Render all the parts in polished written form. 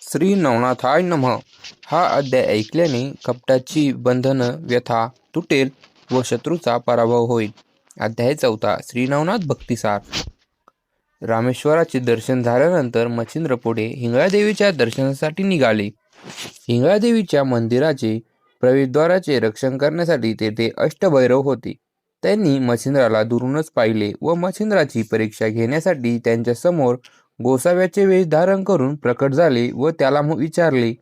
श्री नवनाथाय नमः. हा अध्याय ऐकल्याने कपटाची बंधनं व्यथा तुटेल व शत्रूचा पराभव होईल. अध्याय 4. श्री नवनाथ भक्तिसार. रामेश्वराचे दर्शन झाल्यानंतर मच्छिंद्र पुढे हिंगळादेवीच्या दर्शनासाठी निघाले. हिंगळादेवीच्या मंदिराचे प्रवेशद्वाराचे रक्षण करण्यासाठी तेथे अष्टभैरव होते. त्यांनी मच्छिंद्राला दुरूनच पाहिले व मच्छिंद्राची परीक्षा घेण्यासाठी त्यांच्या समोर गोसाव्याचे वेश धारण करून प्रकट झाले व त्याला विचारले,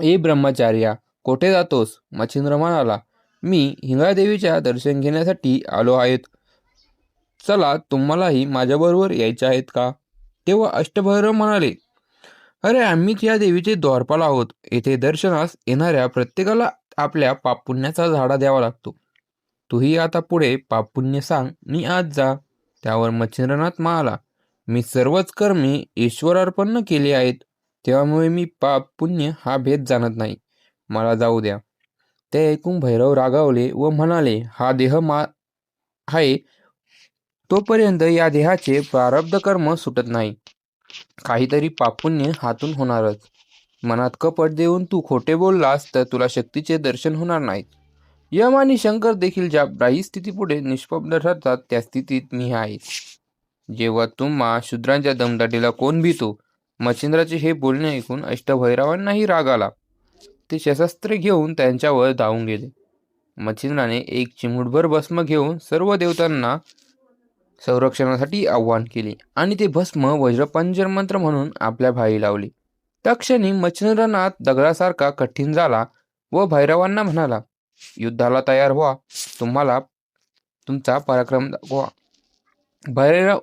"ए ब्रह्मचार्या, कोठे जातोस?" मच्छिंद्र म्हणाला, "मी हिंगळादेवीच्या दर्शन घेण्यासाठी आलो आहेत. चला, तुम्हालाही माझ्याबरोबर यायचे आहेत का?" तेव्हा अष्टभैरव म्हणाले, "अरे, आम्हीच या देवीचे द्वारपाल आहोत. येथे दर्शनास येणाऱ्या प्रत्येकाला आपल्या पापपुण्याचा झाडा द्यावा लागतो. तूही आता पुढे पापपुण्य सांग आणि आज जा." त्यावर मच्छिंद्रनाथ म्हणाला, "मी सर्वच कर्मे ईश्वरार्पण केली आहेत, त्यामुळे मी पाप पुण्य हा भेद जाणत नाही. मला जाऊ द्या." ते ऐकून भैरव रागावले व म्हणाले, "हा देह आहे तोपर्यंत या देहाचे प्रारब्ध कर्म सुटत नाही. काहीतरी पापपुण्य हातून होणारच. मनात कपट देऊन तू खोटे बोललास तर तुला शक्तीचे दर्शन होणार नाही. यम आणि शंकर देखील ज्या बाह्य स्थितीपुढे निष्प्रभ ठरतात त्या स्थितीत मी आहे. जेव्हा तुम्हा शूद्रांच्या दमदाटीला कोण भीतो?" मच्छिंद्राचे हे बोलणे ऐकून अष्टभैरवांनाही राग आला. ते शस्त्रे घेऊन त्यांच्यावर धावून गेले. मच्छिंद्राने एक चिमूटभर भस्म घेऊन सर्व देवतांना संरक्षणासाठी आवाहन केले आणि ते भस्म वज्रपंजर मंत्र म्हणून आपल्या भाई लावले. तत्क्षणी मच्छिंद्रनाथ दगडासारखा कठीण झाला व भैरवांना म्हणाला, "युद्धाला तयार व्हा, तुम्हाला तुमचा पराक्रम दाखवा."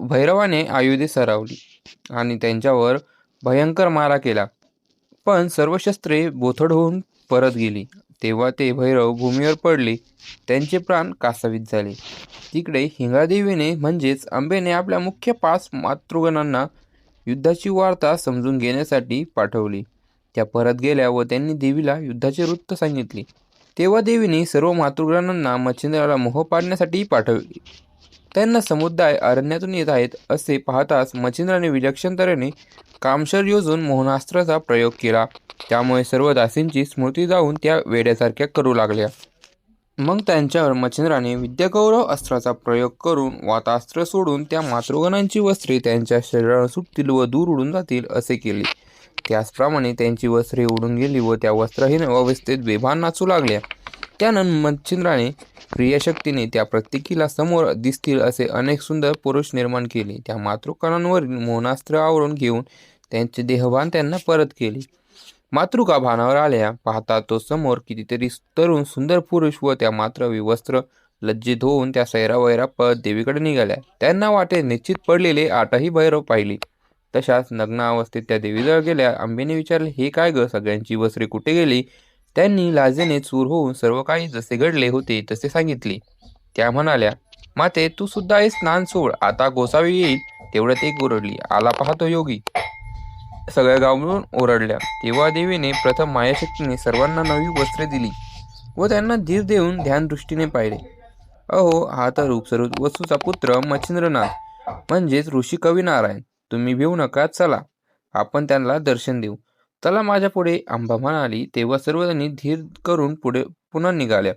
भैरवाने आयुधे सरावली आणि त्यांच्यावर भयंकर मारा केला, पण सर्व शस्त्रे बोथड होऊन परत गेली. तेव्हा ते भैरव भूमीवर पडले, त्यांचे प्राण कासावीस झाले. तिकडे हिंगळादेवीने म्हणजेच अंबेने आपल्या मुख्य 5 मातृगणांना युद्धाची वार्ता समजून घेण्यासाठी पाठवली. त्या परत गेल्या व त्यांनी देवीला युद्धाचे वृत्त सांगितले. तेव्हा देवीने सर्व मातृगणांना मच्छिंद्राला मोह पाडण्यासाठी पाठवले. त्यांना समुदाय अरण्यातून येत आहेत असे पाहताच मच्छिंद्राने विलक्षण तऱ्हेने कामशर योजून मोहनास्त्राचा प्रयोग केला. त्यामुळे सर्व दासींची स्मृती जाऊन त्या वेड्यासारख्या करू लागल्या. मग त्यांच्यावर मच्छिंद्राने विद्यागौरव अस्त्राचा प्रयोग करून वातास्त्र सोडून त्या मातृगणांची वस्त्रे त्यांच्या शरीरावर सुटतील व दूर उडून जातील असे केले. त्याचप्रमाणे त्यांची वस्त्रे उडून गेली व त्या वस्त्रहीन अवस्थेत बेभान नाचू लागल्या. त्यानंतर मच्छिंद्राने प्रियशक्तीने त्या प्रत्येकीला समोर दिसतील असे अनेक सुंदर पुरुष निर्माण केले. त्या मातृगणांवरील मोहनास्त्र आवरून घेऊन त्यांचे देहभान त्यांना परत केले. मातृका भानावर आल्या पाहता तो समोर कितीतरी तरुण सुंदर पुरुष व त्या मात्र विवस्त्र लज्जित होऊन त्या सैरावैरा पळत देवीकडे निघाल्या. त्यांना वाटे निश्चित पडलेले 8ही भैरव पाहिले. तशाच नग्न अवस्थेत त्या देवीजवळ गेल्या. अंबेने विचारले, "हे काय ग, सगळ्यांची वस्त्रे कुठे गेली?" त्यांनी लाजेने चूर होऊन सर्व काही जसे घडले होते तसे सांगितले. त्या म्हणाल्या, "माते, तू सुद्धा हे स्नान सोड, आता गोसावी येईल." तेवढ्यात एक ओरडली, "आला पाहतो योगी." सगळ्या गावावरून ओरडल्या. तेव्हा देवीने प्रथम मायाशक्तीने सर्वांना नवी वस्त्रे दिली व त्यांना धीर देऊन ध्यान दृष्टीने पाहिले. "अहो, हा तर रूपसरूप वसूचा पुत्र मच्छिंद्रनाथ म्हणजेच ऋषी कविनारायण. तुम्ही भिवू नका, चला आपण त्यांना दर्शन देऊ." "चला माझ्या पुढे," अंबा म्हणाली. तेव्हा सर्वजणी धीर करून पुढे पुन्हा निघाल्या.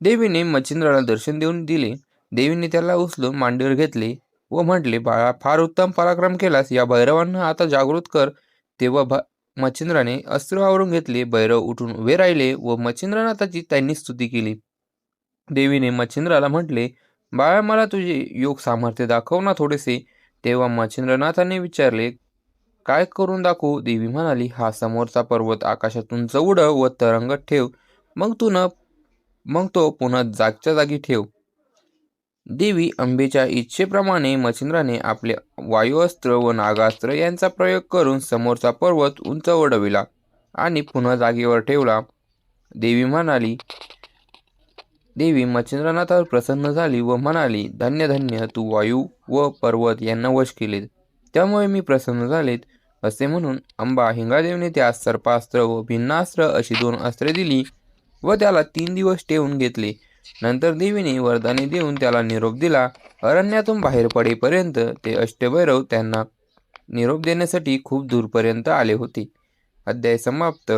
देवीने मच्छिंद्राला दर्शन देऊन दिले. देवीने त्याला उचलून मांडीवर घेतले व म्हटले, "बाळा, फार उत्तम पराक्रम केलास. या भैरवांना आता जागृत कर." तेव्हा मच्छिंद्राने अस्त्र आवरून घेतले. भैरव उठून उभे राहिले व मच्छिंद्रनाथाची त्यांनी स्तुती केली. देवीने मच्छिंद्राला म्हटले, "बाळा, मला तुझे योग सामर्थ्य दाखव ना थोडेसे." तेव्हा मच्छिंद्रनाथाने विचारले, "काय करून दाखवू?" देवी म्हणाली, "हा समोरचा पर्वत आकाशातून उंच उडव व तरंगत ठेव, मग तो पुन्हा जागच्या जागी ठेव." देवी अंबेच्या इच्छेप्रमाणे मच्छिंद्राने आपले वायुअस्त्र व नागास्त्र यांचा प्रयोग करून समोरचा पर्वत उंच वाढविला आणि पुन्हा जागेवर ठेवला. देवी मच्छिंद्रनाथावर प्रसन्न झाली व म्हणाली, "धन्य धन्य, तू वायू व पर्वत यांना वश केलेत, त्यामुळे मी प्रसन्न झालेत." असे म्हणून अंबा हिंगळादेवीने त्यास सर्पास्त्र व भिन्नास्त्र अशी 2 अस्त्रे दिली व त्याला 3 दिवस ठेवून घेतले. नंतर देवीने वरदाने देऊन त्याला निरोप दिला. अरण्यातून बाहेर पडेपर्यंत ते अष्टभैरव त्यांना निरोप देण्यासाठी खूप दूरपर्यंत आले होते. अध्याय समाप्त.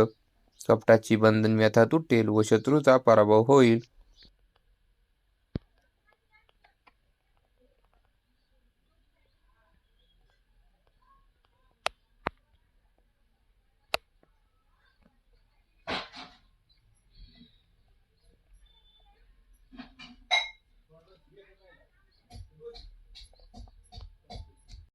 कपटाची बंधन व्यथा तुटेल व शत्रूचा पराभव होईल.